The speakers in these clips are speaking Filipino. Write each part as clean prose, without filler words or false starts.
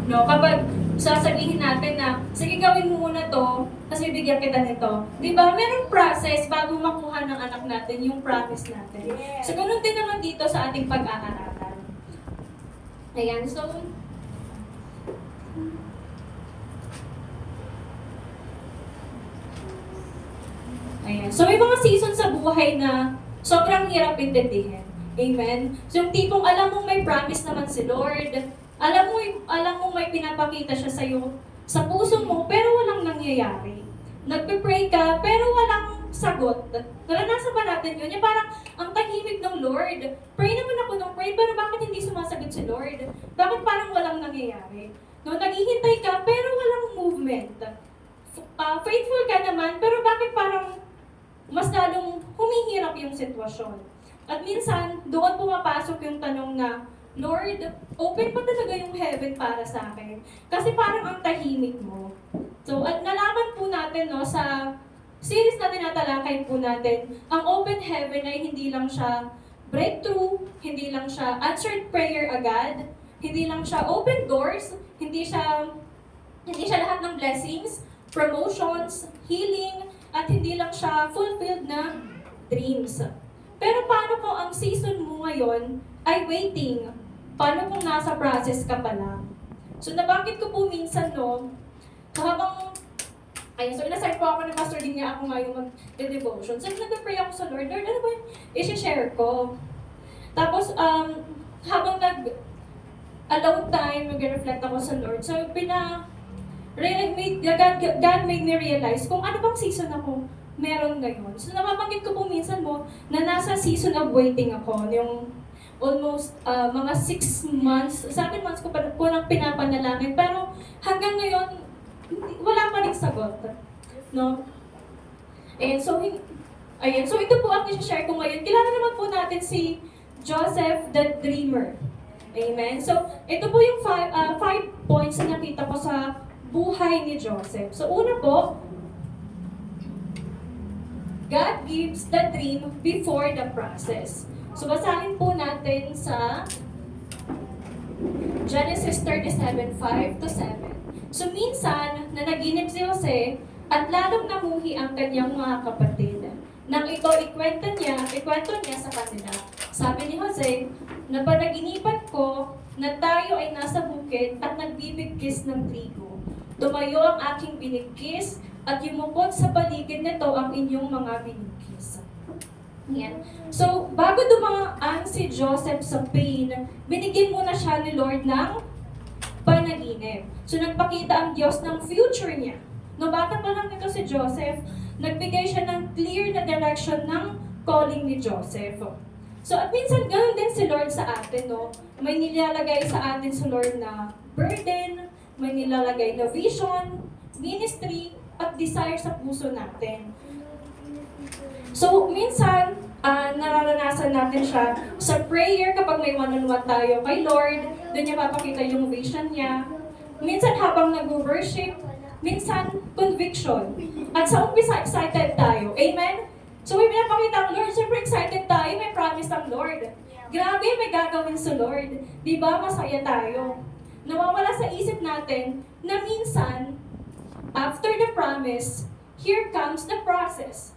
No? Kapag sasabihin natin na, sige gawin mo muna to, kasi bigyan kita nito. Di ba? Merong process bago makuha ng anak natin yung promise natin. So, ganun din naman dito sa ating pag-aaralan. Ayan, so, ayan. So, may mga season sa buhay na sobrang hirap intindihin. Amen? So, yung tipong alam mong may promise naman si Lord, alam mo may pinapakita siya sa puso mo, pero walang nangyayari. Nagpe-pray ka, pero walang sagot. Naranasan ba natin yun? Yung parang ang tahimik ng Lord. Pray naman ako ng pray, pero bakit hindi sumasagot si Lord? Bakit parang walang nangyayari? No, naghihintay ka, pero walang movement. Faithful ka naman, pero bakit parang mas lalong humihirap yung sitwasyon? At minsan, doon pumapasok yung tanong na, Lord, open pa talaga yung heaven para sa akin? Kasi parang ang tahimik mo. So, at nalaman po natin no, sa series na tinatalakay po natin, ang open heaven ay hindi lang siya breakthrough, hindi lang siya answered prayer agad, hindi lang siya open doors, hindi siya lahat ng blessings, promotions, healing, at hindi lang siya fulfilled na dreams. Pero paano kung ang season mo ngayon ay waiting? Paano kung nasa process ka pa lang? So nabanggit ko po minsan no, so habang, ayun, so inassign po ako ng pastor din niya ako ngayon mag-devotion. So nag-pray ako sa Lord, Lord, ano ba yung i-share ko? Tapos, habang alone time, mag-reflect ako sa Lord. So God made me realize kung ano bang season ako meron ngayon. So nababanggit ko po minsan mo na nasa season of waiting ako. Yung almost mga 6 months, 7 months ko nang pinapanalangin. Pero hanggang ngayon, wala pa rin sagot. No? And so, ayan. So ito po ang i-share ko ngayon. Kilala naman po natin si Joseph the Dreamer. Amen? So, ito po yung 5 points na nakita ko sa buhay ni Joseph. So, una po, God gives the dream before the process. So, basahin po natin sa Genesis 37:5-7. So, minsan, nanaginip si Jose at lalong namuhi ang kanyang mga kapatid. Nang ito ikwento niya sa kanila. Sabi ni Jose, napanaginipan ko na tayo ay nasa bukid at nagbibigkis ng trigo. Tumayo ang aking binigkis at yumukod sa paligid nito ang inyong mga binigkis. Yan. So, bago dumaan si Joseph sa pain, binigyan muna siya ni Lord ng panaginip. So, nagpakita ang Diyos ng future niya. No, bata pa lang nito si Joseph, nagbigay siya ng clear na direction ng calling ni Joseph. So, at minsan ganoon din si Lord sa atin, no? May nilalagay sa atin si Lord na burden, may nilalagay na vision, ministry, at desire sa puso natin. So, minsan, nararanasan natin siya sa prayer kapag may one-on-one tayo kay Lord, doon niya papakita yung vision niya. Minsan habang nag-worship, minsan conviction. At sa umpisa, excited tayo. Amen? So, may pinapakita ang Lord, super excited tayo, may promise ang Lord. Grabe, may gagawin sa Lord. Di ba, masaya tayo. Nawawala sa isip natin na minsan, after the promise, here comes the process.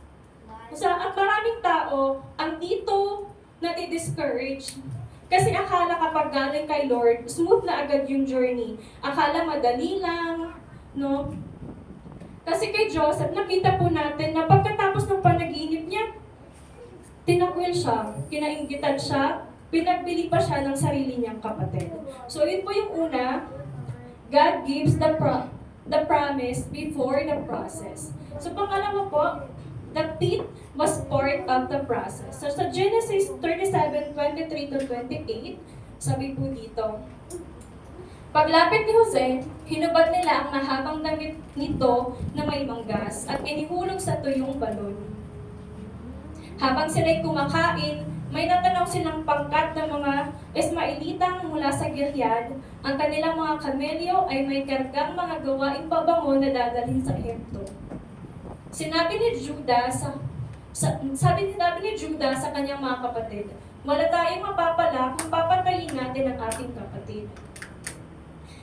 At maraming tao ang dito nati-discourage. Kasi akala kapag galing kay Lord, smooth na agad yung journey. Akala madali lang, no? Kasi kay Joseph, nakita po natin na pagkatapos ng panaginip niya, tinakwil siya, kinainggitan siya, pinagbili pa siya ng sarili niyang kapatid. So yun po yung una, God gives the promise before the process. So pangalawa po, the pit was part of the process. So sa Genesis 37:23-28, sabi po dito, paglapit ni Jose, hinubad nila ang mahabang damit nito na may manggas at inihulog sa tuyong balon. Habang sila'y kumakain, may natanaw silang pangkat ng mga Ismailitang mula sa Gilead. Ang kanilang mga kamelyo ay may kargang mga gawaing pabango na dadalhin sa Ehipto. Sinabi ni Judah sa kanyang mga kapatid, wala tayong mapapala kung papatayin natin ang ating kapatid.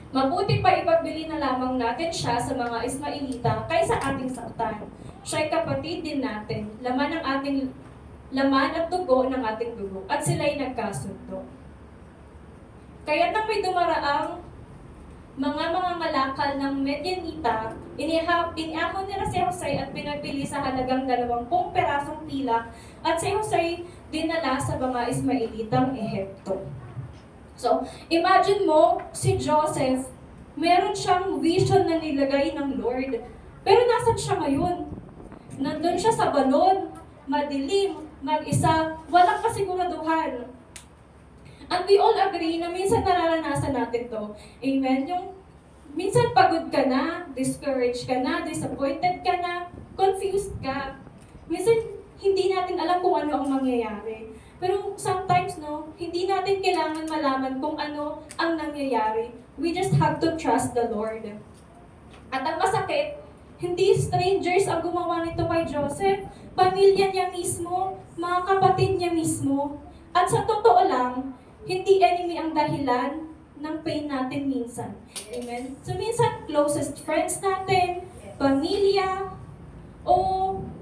Mabuti pa ipagbili na lamang natin siya sa mga Ismailita kaysa ating saktan. Siya'y kapatid din natin, laman at dugo ng ating dugo, at sila'y nagkasundo. Kaya nang may dumaraang mga ngalakal ng Medianita, iniahon nila si Jose at pinagpili sa halagang 20 perasong pilak at si Jose dinala sa mga Ismailitang Ehipto. So, imagine mo, si Joseph, meron siyang vision na nilagay ng Lord. Pero nasan siya ngayon? Nandun siya sa balon, madilim, mag-isa, walang kasiguraduhan. And we all agree na minsan nararanasan natin to. Amen? Yung minsan pagod ka na, discouraged ka na, disappointed ka na, confused ka. Minsan hindi natin alam kung ano ang mangyayari. Pero sometimes, no, hindi natin kailangan malaman kung ano ang nangyayari. We just have to trust the Lord. At ang masakit, hindi strangers ang gumawa nito kay Joseph. Pamilya niya mismo, mga kapatid niya mismo. At sa totoo lang, hindi enemy ang dahilan ng pain natin minsan. Amen? So minsan, closest friends natin, pamilya, o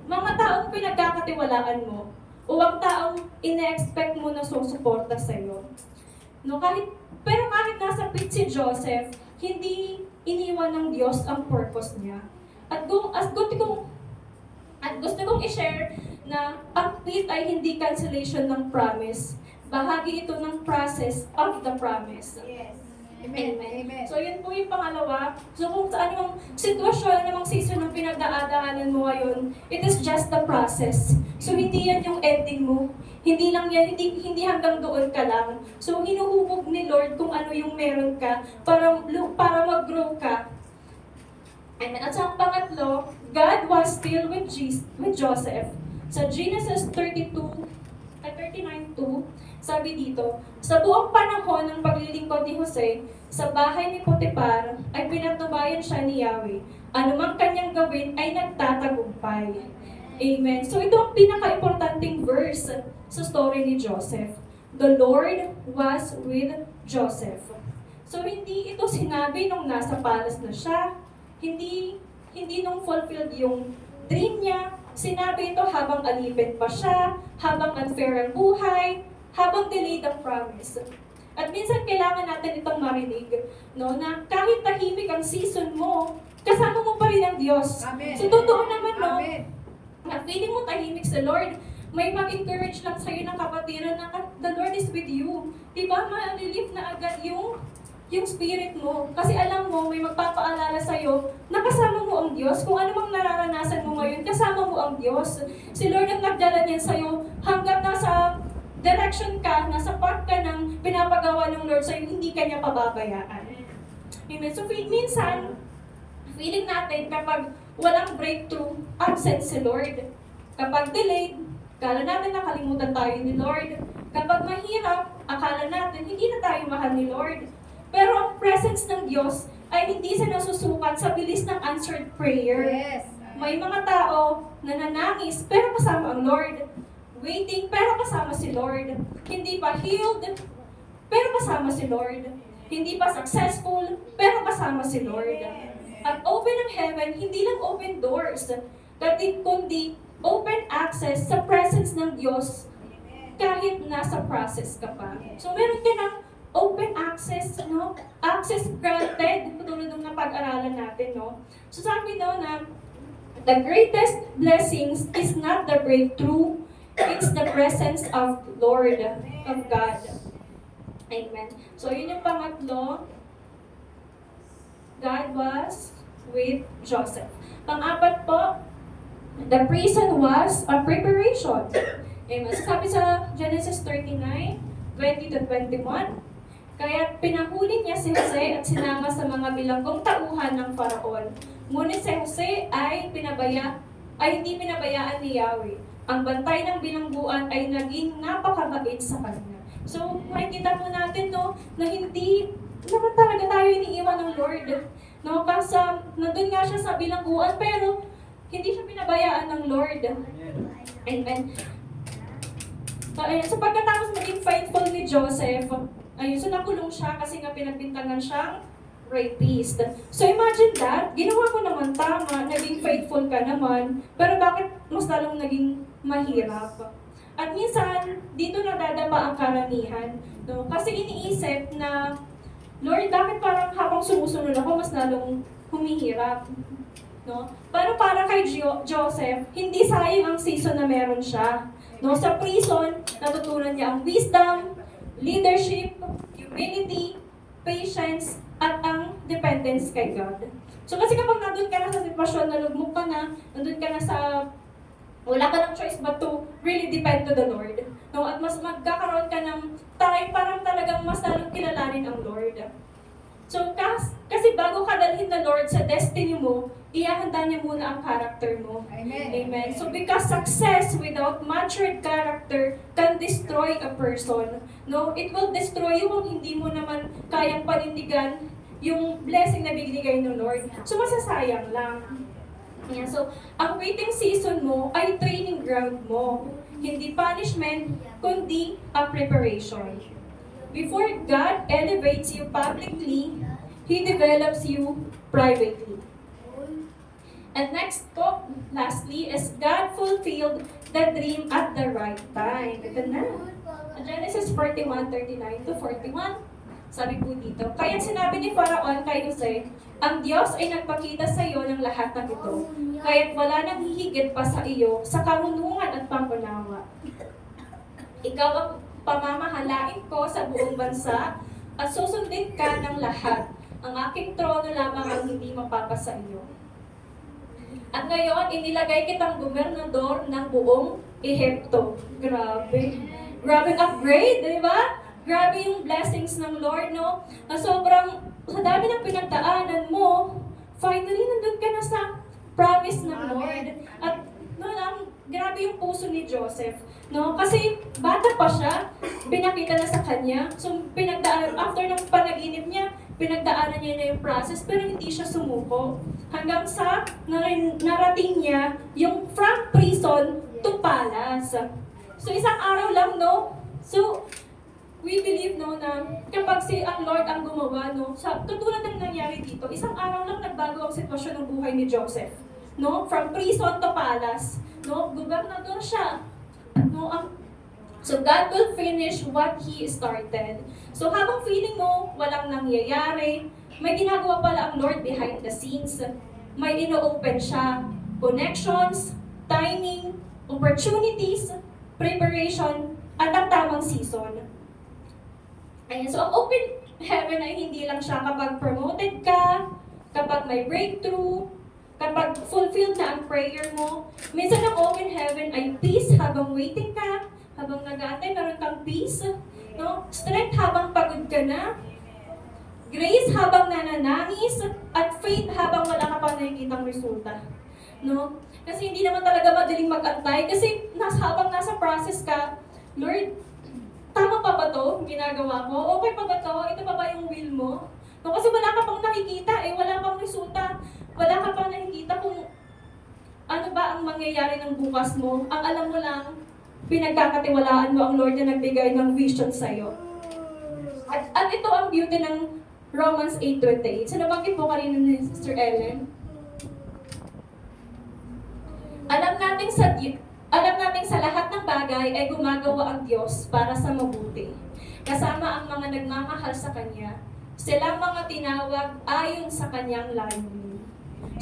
mga taong pinagkakatiwalaan mo, o ang taong ine-expect mo na susuporta sa'yo. No, pero kahit nasa pit si Joseph, hindi iniwan ng Diyos ang purpose niya. At gusto kong i-share na ang pit ay hindi cancellation ng promise. Bahagi ito ng process of the promise. Yes. Amen. Amen. So yun po yung pangalawa. So kung sa anumang sitwasyon, anumang season ng pinagdaanan mo ngayon, it is just the process. So hindi yan yung ending mo. Hindi lang yan, hindi hanggang doon ka lang. So hinuhubog ni Lord kung ano yung meron ka para mag-grow ka. Amen. At sa pangatlo, God was still with Joseph. Sa Genesis 39:2, sabi dito, sa buong panahon ng paglilingkod ni Jose, sa bahay ni Potiphar ay pinatubayan siya ni Yahweh. Anumang kanyang gawin ay nagtatagumpay. Amen. So ito ang pinaka-importanting verse sa story ni Joseph. The Lord was with Joseph. So hindi ito sinabi nung nasa palace na siya. Hindi nung fulfilled yung dream niya. Sinabi ito habang alipin pa siya, habang unfair ang buhay, habang delayed ang promise. At minsan kailangan natin itong marinig, no, na kahit tahimik ang season mo, kasama mo pa rin ang Diyos. Amen. So totoo naman, no, Amen. na feeling mo tahimik sa Lord, may mag-encourage lang sa'yo ng kapatiran na the Lord is with you. Diba, ma-relief na agad yung spirit mo. Kasi alam mo, may magpapaalala sa'yo na kasama mo ang Diyos. Kung ano mang nararanasan mo ngayon, kasama mo ang Diyos. Si Lord ang nagdala niyan sa'yo hanggang nasa direction ka, nasa part ka ng pinapagawa ng Lord sa'yo, hindi ka niya pababayaan. Amen. So minsan, feeling natin kapag walang breakthrough, absent si Lord. Kapag delayed, akala natin nakalimutan tayo ni Lord. Kapag mahirap, akala natin hindi na tayo mahal ni Lord. Pero ang presence ng Diyos ay hindi sa nasusukat sa bilis ng answered prayer. Yes. May mga tao na nanangis pero kasama ang Lord. Waiting pero kasama si Lord. Hindi pa healed pero kasama si Lord. Hindi pa successful pero kasama si Lord. At open ang heaven, hindi lang open doors, kundi open access sa presence ng Diyos kahit nasa process ka pa. So meron ka ng open access, no? Access granted, tulad ng napag-aralan natin, no? So sabi daw na the greatest blessings is not the breakthrough, it's the presence of Lord, of God. Amen. So yun yung pangatlo. God was with Joseph. Pang-apat po, the prison was a preparation. Amen. So sabi sa Genesis 39:20-21, kaya pinahuli niya si Jose at sinama sa mga bilanggong tauhan ng Faraon. Ngunit si Jose ay hindi pinabayaan ni Yahweh. Ang bantay ng bilangguan ay naging napakabait sa kanya. So, makikita po natin, no, na hindi naman talaga tayo iniiwan ng Lord. No, kasi nandun nga siya sa bilangguan, pero hindi siya pinabayaan ng Lord. Amen. So, pagkatapos maging faithful ni Joseph, ayun, so nakulong siya kasi nga pinagbintangan siyang rapist. So imagine that, ginawa ko naman tama, naging faithful ka naman, pero bakit mas lalong naging mahirap? At minsan, dito nadadapa ang karamihan. No? Kasi iniisip na, Lord, bakit parang habang sumusunod ako, mas lalong humihirap? No? Pero para kay Joseph, hindi sayang ang season na meron siya. No? Sa prison, natutunan niya ang wisdom, leadership, humility, patience, at ang dependence kay God. So kasi kapag nandun ka na sa sitwasyon na lugmok ka na, nandun ka na sa wala ka ng choice but to really depend to the Lord. No? At mas magkakaroon ka ng time parang talagang mas lalong kilalanin ang Lord. So kasi bago ka dalhin na Lord sa destiny mo, ihahanda niya muna ang character mo. Amen. Amen. So because success without matured character can destroy a person. No, it will destroy you kung hindi mo naman kayang panindigan yung blessing na binigay ng Lord. So masasayang lang. Yeah, so ang waiting season mo ay training ground mo. Hindi punishment, kundi a preparation. Before God elevates you publicly, He develops you privately. And next po, lastly, is God fulfilled the dream at the right time. Ito na. Genesis 41:39 to 41. Sabi po dito, kaya sinabi ni Faraon kay Jose, ang Diyos ay nagpakita sa iyo ng lahat ng ito, kaya't wala nang hihigit pa sa iyo sa karunungan at pangunawa. Ikaw ang pamamahalain ko sa buong bansa at susundin ka ng lahat. Ang aking trono lamang ang hindi mapapasa iyo. At ngayon, inilagay kitang gobernador ng buong Ehipto. Grabe. Grabe upgrade, di ba? Grabe yung blessings ng Lord, no? Na sobrang, sa dami ng pinagdaanan mo, finally, nandun ka na sa promise ng Lord. At, no, grabe yung puso ni Joseph, no? Kasi, bata pa siya, pinakita na sa kanya. So, after ng panaginip niya, pinagdaanan niya na yung process, pero hindi siya sumuko. Hanggang sa narating niya yung from prison to palace. So, isang araw lang, no? So, we believe, no, na kapag ang Lord ang gumawa, no, katulad ng nangyari dito, isang araw lang nagbago ang sitwasyon ng buhay ni Joseph. No? From prison to palace. No? Gobernador siya. No? So God will finish what He started. So habang feeling mo walang nangyayari, may ginagawa pala ang Lord behind the scenes. May ino-open siya. Connections, timing, opportunities, preparation, at ang tamang season. Ayan, so ang open heaven ay hindi lang siya kapag promoted ka, kapag may breakthrough, kapag fulfilled na ang prayer mo. Minsan ang open heaven ay peace habang waiting ka, habang nag-aantay, meron kang peace. No? Strength habang pagod ka na, grace habang nananangis, at faith habang wala ka pa nakikitang resulta. No? Kasi hindi naman talaga madaling mag-antay, kasi habang nasa process ka, Lord, tama pa ba to ginagawa ko? Okay pa ba to? Ito pa ba yung will mo? No, kasi wala ka pang nakikita wala pang resulta. Wala ka pang nakikita kung ano ba ang mangyayari ng bukas mo. Ang alam mo lang, pinagkakatiwalaan mo ang Lord na nagbigay ng vision sa'yo. At ito ang beauty ng Romans 8:28. So nabanggit po kanina ni Sister Ellen. Alam natin sa lahat ng bagay ay gumagawa ang Diyos para sa mabuti. Kasama ang mga nagmamahal sa Kanya. Sila mga tinawag ayon sa Kanyang layunin.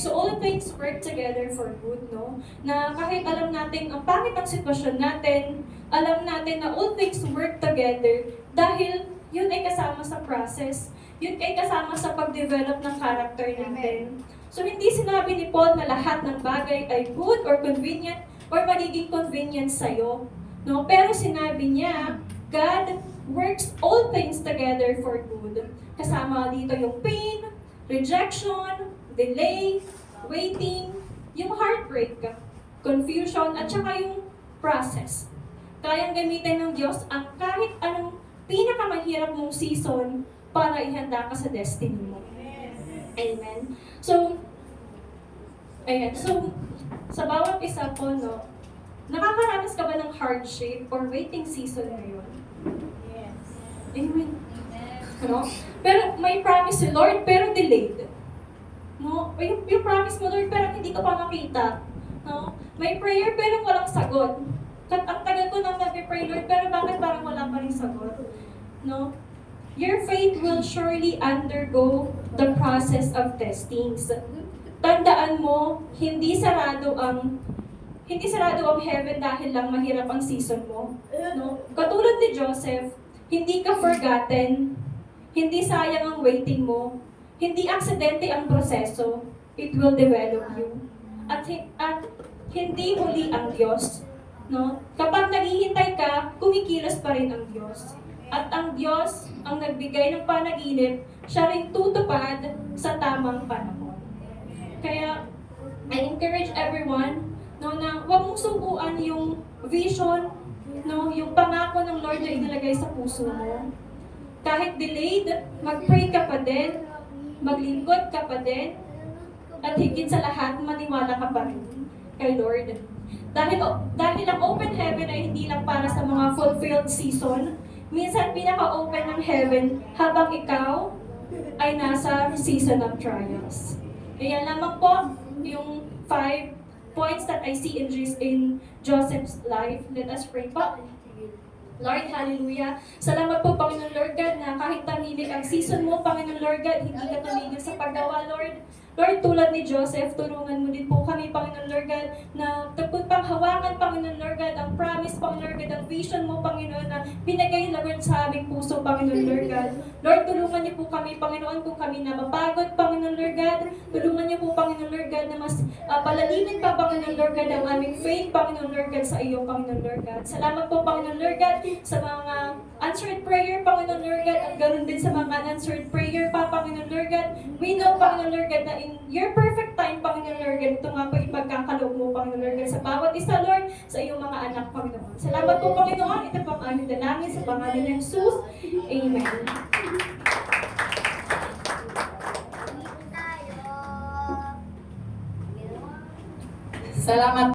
So all things work together for good, no? Na kahit alam natin ang pangit ang sitwasyon natin, alam natin na all things work together dahil yun ay kasama sa process. Yun ay kasama sa pag-develop ng character natin. So hindi sinabi ni Paul na lahat ng bagay ay good or convenient or magiging convenience sa'yo. No? Pero sinabi niya, God works all things together for good. Kasama dito yung pain, rejection, delay, waiting, yung heartbreak, confusion, at saka yung process. Kayang gamitin ng Diyos ang kahit anong pinakamahirap mong season para ihanda ka sa destiny mo. Amen. So, ayan. So, sa bawat isa po, no, nakakaranas ka ba ng hardship or waiting season ngayon? Yes. Amen. Amen. No? Pero may promise si Lord, pero delayed. No? Yung promise mo, Lord, pero hindi ko pa makita. No? May prayer, pero walang sagot. Ang tagal ko nang nag-pray, Lord, pero bakit parang wala pa rin sagot? No? Your faith will surely undergo the process of testings. Tandaan mo, hindi sarado ang heaven dahil lang mahirap ang season mo. No? Katulad ni Joseph, hindi ka forgotten, hindi sayang ang waiting mo, hindi aksidente ang proseso, it will develop you. At hindi huli ang Diyos. No? Kapag naghihintay ka, kumikilos pa rin ang Diyos. At ang Diyos, ang nagbigay ng panaginip, siya rin tutupad sa tamang panahon. Kaya, I encourage everyone, no, na huwag mong subuan yung vision, no, yung pangako ng Lord na inilagay sa puso mo. Kahit delayed, mag-pray ka pa din, maglingkod ka pa din, at higit sa lahat, maniwala ka pa rin kay Lord. Dahil ang open heaven ay hindi lang para sa mga fulfilled season, minsan pinaka-open ng heaven habang ikaw ay nasa season of trials. Kaya lamang po yung 5 points that I see in Joseph's life. Let us pray po. Lord, hallelujah. Salamat po, Panginoon Lord God, na kahit tahimik ang season mo, Panginoon Lord God, hindi ka tumigil sa paggawa, Lord. Lord, tulad ni Joseph, tulungan mo din po kami, Panginoon Lord God, na panghawakan, Panginoon Lord God, ang promise, Panginoon Lord God, ang vision mo, Panginoon, na binigay, Lord, sa aming puso, Panginoon Lord God. Lord, tulungan niyo po kami, Panginoon, kung kami napapagod, Panginoon Lord God. Tulungan niyo po, Panginoon Lord God, na mas palalimin pa, Panginoon Lord God, ang aming faith, Panginoon Lord God, sa iyo, Panginoon Lord God. Salamat po, Panginoon Lord God, sa mga answered prayer, Panginoon Lord God, at ganoon din sa mga unanswered prayer pa, Panginoon Lord God. We know, Panginoon Lord God, na in your perfect time, Panginoon Lord God, ito nga po ipagkakaloob mo, Panginoon Lord God, sa bawat isa, Lord, sa iyong mga anak, Panginoon. Salamat po, Panginoon. Ito po ang aming dalangin sa pangalan ng Jesus. Amen. Salamat